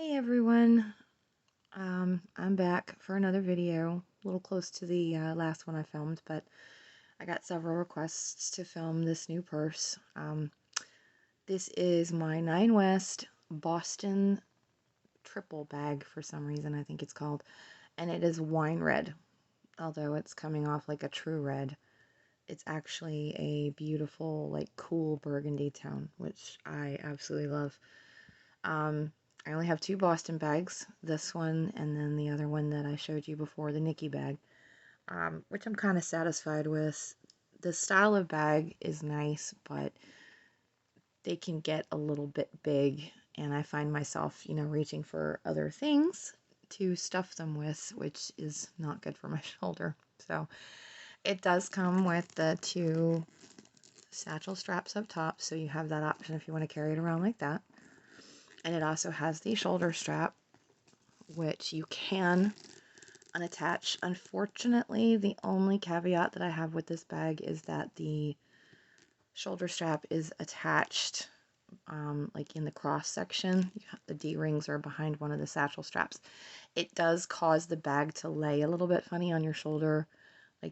Hey everyone, I'm back for another video, a little close to the last one I filmed, but I got several requests to film this new purse. This is my Nine West Boston triple bag for some reason, I think it's called, and it is wine red, although it's coming off like a true red. It's actually a beautiful, like cool burgundy tone, which I absolutely love. I only have two Boston bags, this one and then the other one that I showed you before, the Nikki bag, which I'm kind of satisfied with. The style of bag is nice, but they can get a little bit big, and I find myself, reaching for other things to stuff them with, which is not good for my shoulder. So it does come with the two satchel straps up top, so you have that option if you want to carry it around like that. And it also has the shoulder strap, which you can unattach. Unfortunately, the only caveat that I have with this bag is that the shoulder strap is attached like in the cross section. The D-rings are behind one of the satchel straps. It does cause the bag to lay a little bit funny on your shoulder. I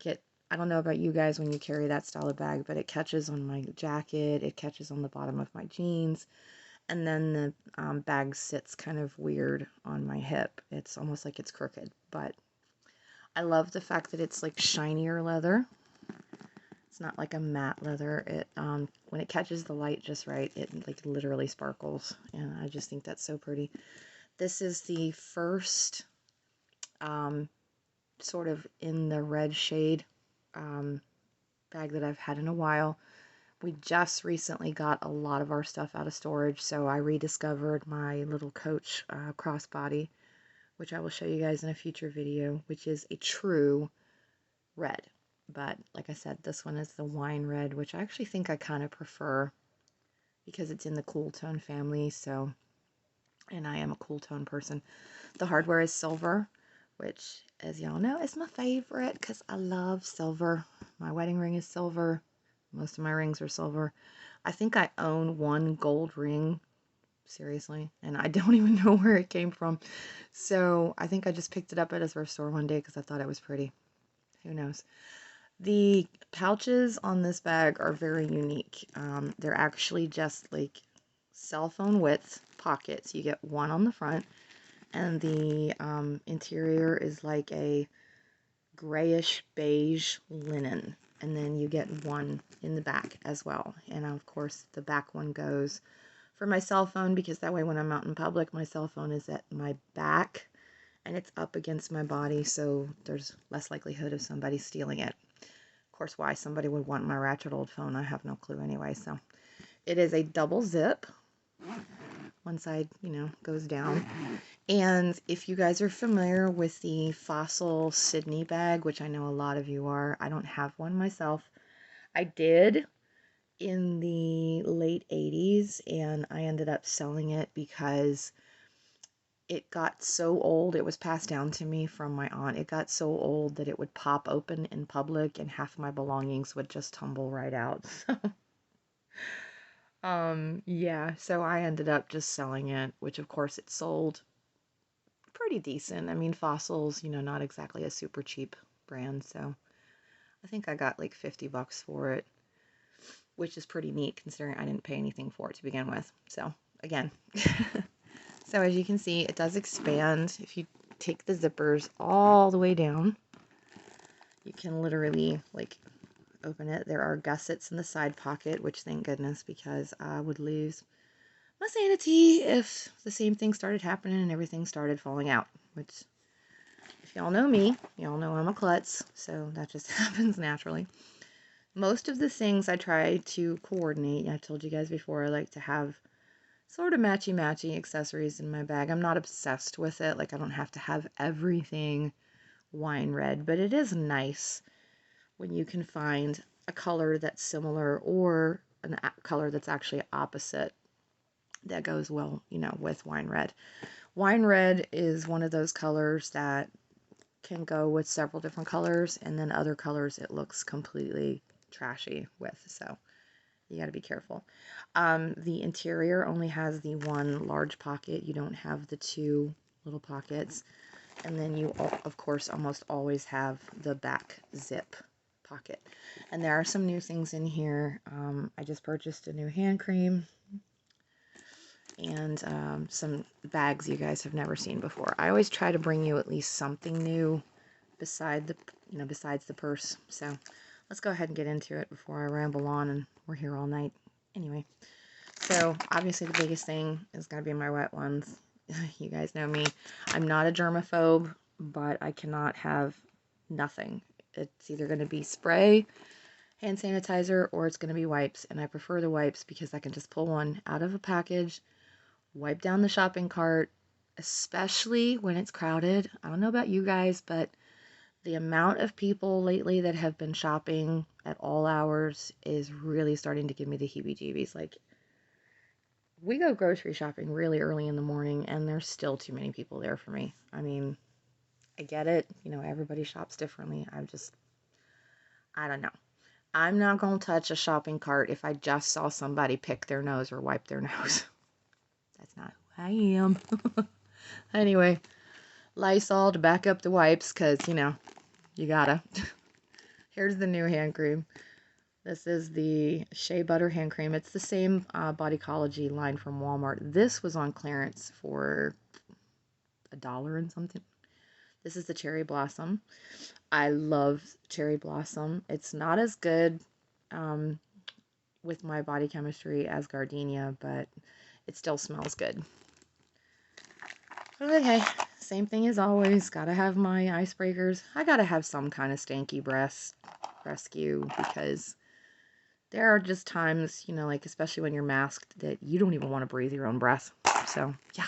don't know about you guys when you carry that style of bag, but it catches on my jacket, it catches on the bottom of my jeans, and then the bag sits kind of weird on my hip. It's almost like it's crooked, but I love the fact that it's like shinier leather. It's not like a matte leather. It when it catches the light just right, it like literally sparkles, and I just think that's so pretty. This is the first sort of in the red shade bag that I've had in a while. We just recently got a lot of our stuff out of storage, so I rediscovered my little Coach crossbody, which I will show you guys in a future video, which is a true red. But like I said, this one is the wine red, which I actually think I kind of prefer because it's in the cool tone family. So, and I am a cool tone person. The hardware is silver, which, as y'all know, is my favorite because I love silver. My wedding ring is silver. Most of my rings are silver. I think I own one gold ring, seriously, and I don't even know where it came from. So I think I just picked it up at a thrift store one day because I thought it was pretty. Who knows? The pouches on this bag are very unique. They're actually just like cell phone width pockets. You get one on the front, and the interior is like a grayish beige linen. And then you get one in the back as well. And of course, the back one goes for my cell phone because that way when I'm out in public, my cell phone is at my back and it's up against my body, so there's less likelihood of somebody stealing it. Of course, why somebody would want my ratchet old phone, I have no clue anyway. So it is a double zip. One side, goes down. And if you guys are familiar with the Fossil Sydney bag, which I know a lot of you are, I don't have one myself. I did in the late 80s, and I ended up selling it because it got so old. It was passed down to me from my aunt. It got so old that it would pop open in public and half my belongings would just tumble right out. Yeah, so I ended up just selling it, which of course it sold pretty decent. I mean, Fossils, not exactly a super cheap brand, so I think I got like 50 bucks for it, which is pretty neat considering I didn't pay anything for it to begin with. So, again. So as you can see, it does expand. If you take the zippers all the way down, you can literally like open it. There are gussets in the side pocket, which thank goodness, because I would lose my sanity if the same thing started happening and everything started falling out, which if y'all know me, y'all know I'm a klutz, so that just happens naturally. Most of the things I try to coordinate. I told you guys before, I like to have sort of matchy-matchy accessories in my bag. I'm not obsessed with it. Like, I don't have to have everything wine red, but it is nice when you can find a color that's similar or a color that's actually opposite that goes well, with wine red. Wine red is one of those colors that can go with several different colors, and then other colors it looks completely trashy with. So You got to be careful. The interior only has the one large pocket. You don't have the two little pockets. And then you, of course, almost always have the back zip pocket. And there are some new things in here. I just purchased a new hand cream and some bags you guys have never seen before. I always try to bring you at least something new besides the purse. So let's go ahead and get into it before I ramble on and we're here all night. Anyway, so obviously the biggest thing is going to be my wet ones. You guys know me. I'm not a germaphobe, but I cannot have nothing. It's either going to be spray, hand sanitizer, or it's going to be wipes. And I prefer the wipes because I can just pull one out of a package, wipe down the shopping cart, especially when it's crowded. I don't know about you guys, but the amount of people lately that have been shopping at all hours is really starting to give me the heebie-jeebies. Like, we go grocery shopping really early in the morning, and there's still too many people there for me. I mean, I get it. Everybody shops differently. I don't know. I'm not going to touch a shopping cart if I just saw somebody pick their nose or wipe their nose. That's not who I am. Anyway, Lysol to back up the wipes, because, you gotta. Here's the new hand cream. This is the Shea Butter hand cream. It's the same Bodycology line from Walmart. This was on clearance for $1 and something. This is the Cherry Blossom. I love Cherry Blossom. It's not as good with my body chemistry as Gardenia, but it still smells good. Okay, same thing as always. Gotta have my icebreakers. I gotta have some kind of stanky breath rescue, because there are just times, like especially when you're masked, that you don't even want to breathe your own breath. So, yeah.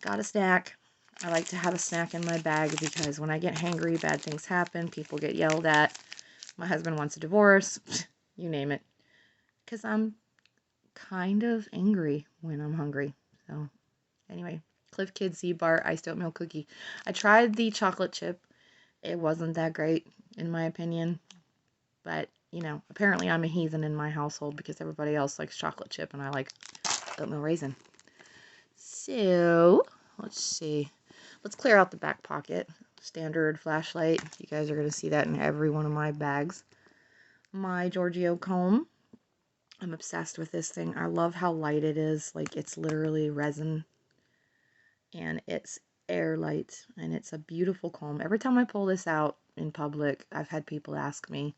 Got a snack. I like to have a snack in my bag because when I get hangry, bad things happen. People get yelled at. My husband wants a divorce. You name it. Because I'm kind of angry when I'm hungry. So, anyway. Cliff Kid Seed Bar Iced Oatmeal Cookie. I tried the chocolate chip. It wasn't that great, in my opinion. But, apparently I'm a heathen in my household because everybody else likes chocolate chip and I like oatmeal raisin. So, let's see. Let's clear out the back pocket. Standard flashlight. You guys are going to see that in every one of my bags. My Giorgio comb. I'm obsessed with this thing. I love how light it is. Like, it's literally resin. And it's airlight. And it's a beautiful comb. Every time I pull this out in public, I've had people ask me.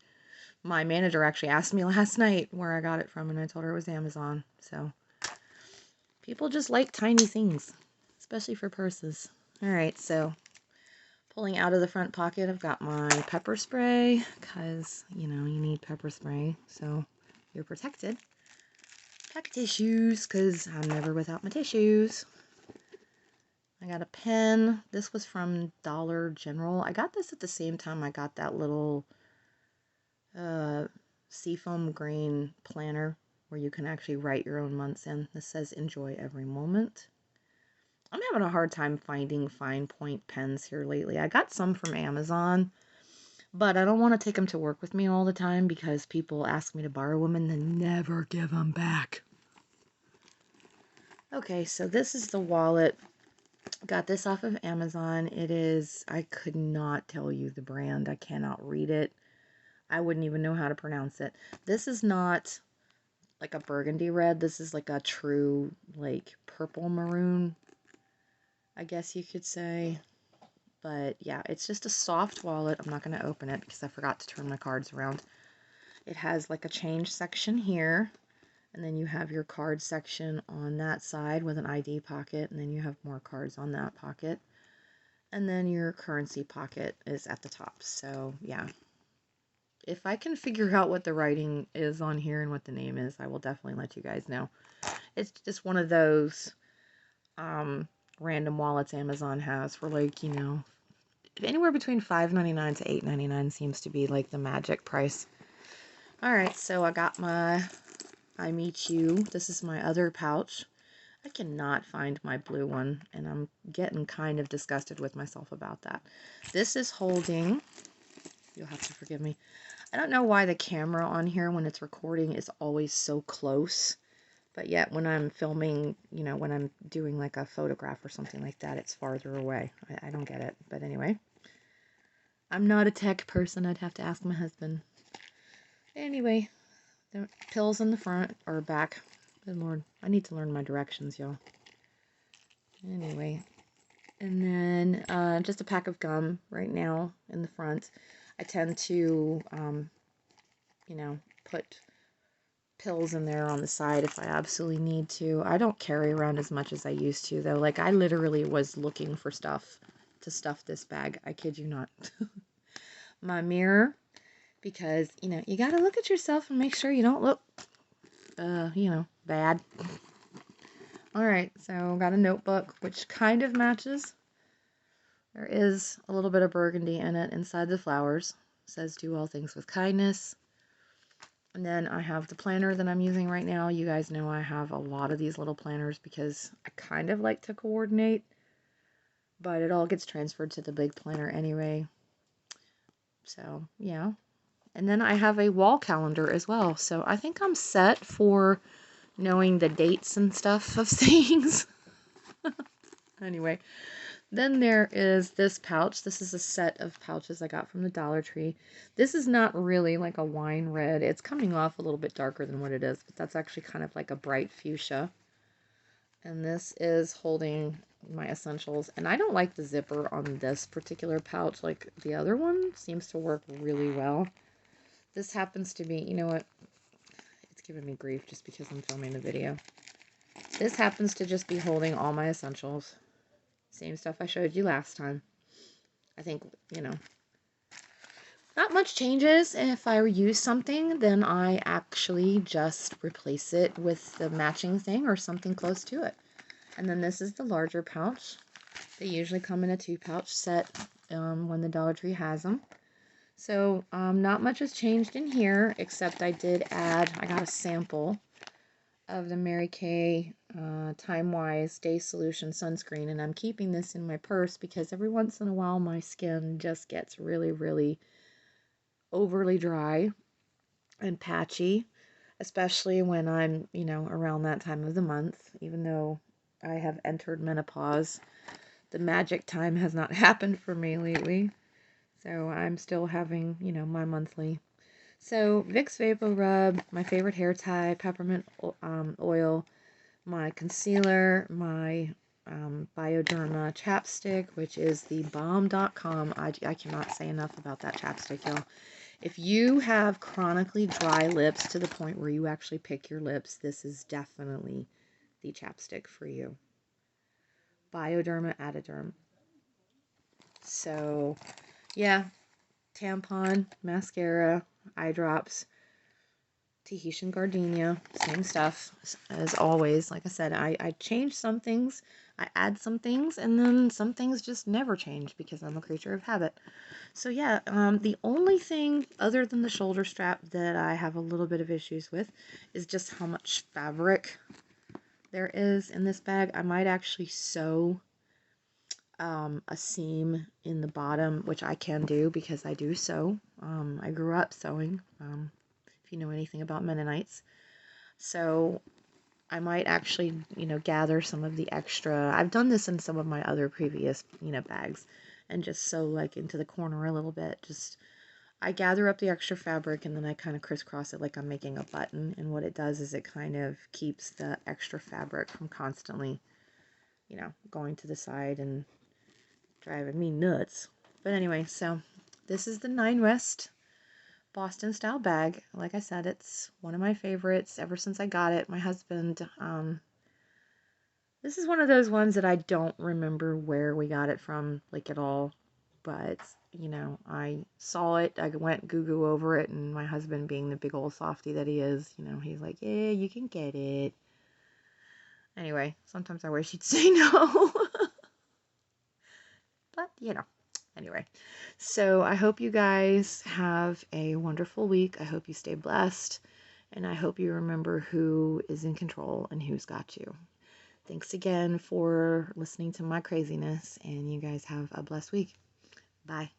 My manager actually asked me last night where I got it from, and I told her it was Amazon. So, people just like tiny things, especially for purses. Alright, so, pulling out of the front pocket, I've got my pepper spray, because, you need pepper spray, so you're protected. Pack tissues, because I'm never without my tissues. I got a pen. This was from Dollar General. I got this at the same time I got that little seafoam green planner where you can actually write your own months in. This says enjoy every moment. I'm having a hard time finding fine point pens here lately. I got some from Amazon, but I don't want to take them to work with me all the time because people ask me to borrow them and then never give them back. Okay, so this is the wallet. Got this off of Amazon. It is, I could not tell you the brand. I cannot read it. I wouldn't even know how to pronounce it. This is not like a burgundy red. This is like a true, like, purple maroon, I guess you could say. But yeah, it's just a soft wallet. I'm not going to open it because I forgot to turn my cards around. It has like a change section here. And then you have your card section on that side with an ID pocket. And then you have more cards on that pocket. And then your currency pocket is at the top. So yeah. If I can figure out what the writing is on here and what the name is, I will definitely let you guys know. It's just one of those random wallets Amazon has for, like, anywhere between $5.99 to $8.99 seems to be like the magic price. Alright, so I got my I Meet You. This is my other pouch. I cannot find my blue one, and I'm getting kind of disgusted with myself about that. This is holding, you'll have to forgive me, I don't know why the camera on here when it's recording is always so close, but yet when I'm filming, you know, when I'm doing like a photograph or something like that, it's farther away. I don't get it. But anyway, I'm not a tech person. I'd have to ask my husband. Anyway, the pills in the front or back. Good Lord, I need to learn my directions, y'all. Anyway, and then just a pack of gum right now in the front. I tend to, you know, put pills in there on the side if I absolutely need to. I don't carry around as much as I used to, though. Like, I literally was looking for stuff to stuff this bag. I kid you not. My mirror, because, you know, you gotta look at yourself and make sure you don't look, you know, bad. Alright, so got a notebook, which kind of matches. There is a little bit of burgundy in it inside the flowers. It says, do all things with kindness. And then I have the planner that I'm using right now. You guys know I have a lot of these little planners because I kind of like to coordinate, but it all gets transferred to the big planner anyway. So, yeah. And then I have a wall calendar as well. So I think I'm set for knowing the dates and stuff of things. Anyway, then there is this pouch. This is a set of pouches I got from the Dollar Tree. This is not really like a wine red. It's coming off a little bit darker than what it is, but that's actually kind of like a bright fuchsia. And this is holding my essentials. And I don't like the zipper on this particular pouch. Like the other one seems to work really well. This happens to be, you know what? It's giving me grief just because I'm filming the video. This happens to just be holding all my essentials. Same stuff I showed you last time. I think, you know, not much changes. If I use something, then I actually just replace it with the matching thing or something close to it. And then this is the larger pouch. They usually come in a 2-pouch set when the Dollar Tree has them. So not much has changed in here, except I got a sample of the Mary Kay Time Wise Day Solution sunscreen, and I'm keeping this in my purse because every once in a while my skin just gets really, really overly dry and patchy, especially when I'm, you know, around that time of the month. Even though I have entered menopause, the magic time has not happened for me lately, so I'm still having, you know, my monthly. So Vicks Vapor Rub, my favorite hair tie, peppermint oil, my concealer, my Bioderma chapstick, which is the bomb.com. I cannot say enough about that chapstick, y'all. If you have chronically dry lips to the point where you actually pick your lips, this is definitely the chapstick for you. Bioderma Adiderm. So, yeah, tampon, mascara, eye drops, Tahitian gardenia, same stuff as always. Like I said, I change some things, I add some things, and then some things just never change because I'm a creature of habit. So yeah, the only thing other than the shoulder strap that I have a little bit of issues with is just how much fabric there is in this bag. I might actually sew a seam in the bottom, which I can do because I do sew. I grew up sewing, if you know anything about Mennonites. So I might actually, you know, gather some of the extra. I've done this in some of my other previous, you know, bags and just sew like into the corner a little bit. Just, I gather up the extra fabric and then I kind of crisscross it like I'm making a button. And what it does is it kind of keeps the extra fabric from constantly, you know, going to the side and driving me nuts. But anyway, so this is the Nine West Boston style bag. Like I said, it's one of my favorites ever since I got it. My husband, this is one of those ones that I don't remember where we got it from, like at all. But, you know, I saw it, I went Google over it, and my husband, being the big old softy that he is, you know, he's like, yeah, you can get it. Anyway, sometimes I wish he'd say no. But, you know. Anyway, so I hope you guys have a wonderful week. I hope you stay blessed, and I hope you remember who is in control and who's got you. Thanks again for listening to my craziness, and you guys have a blessed week. Bye.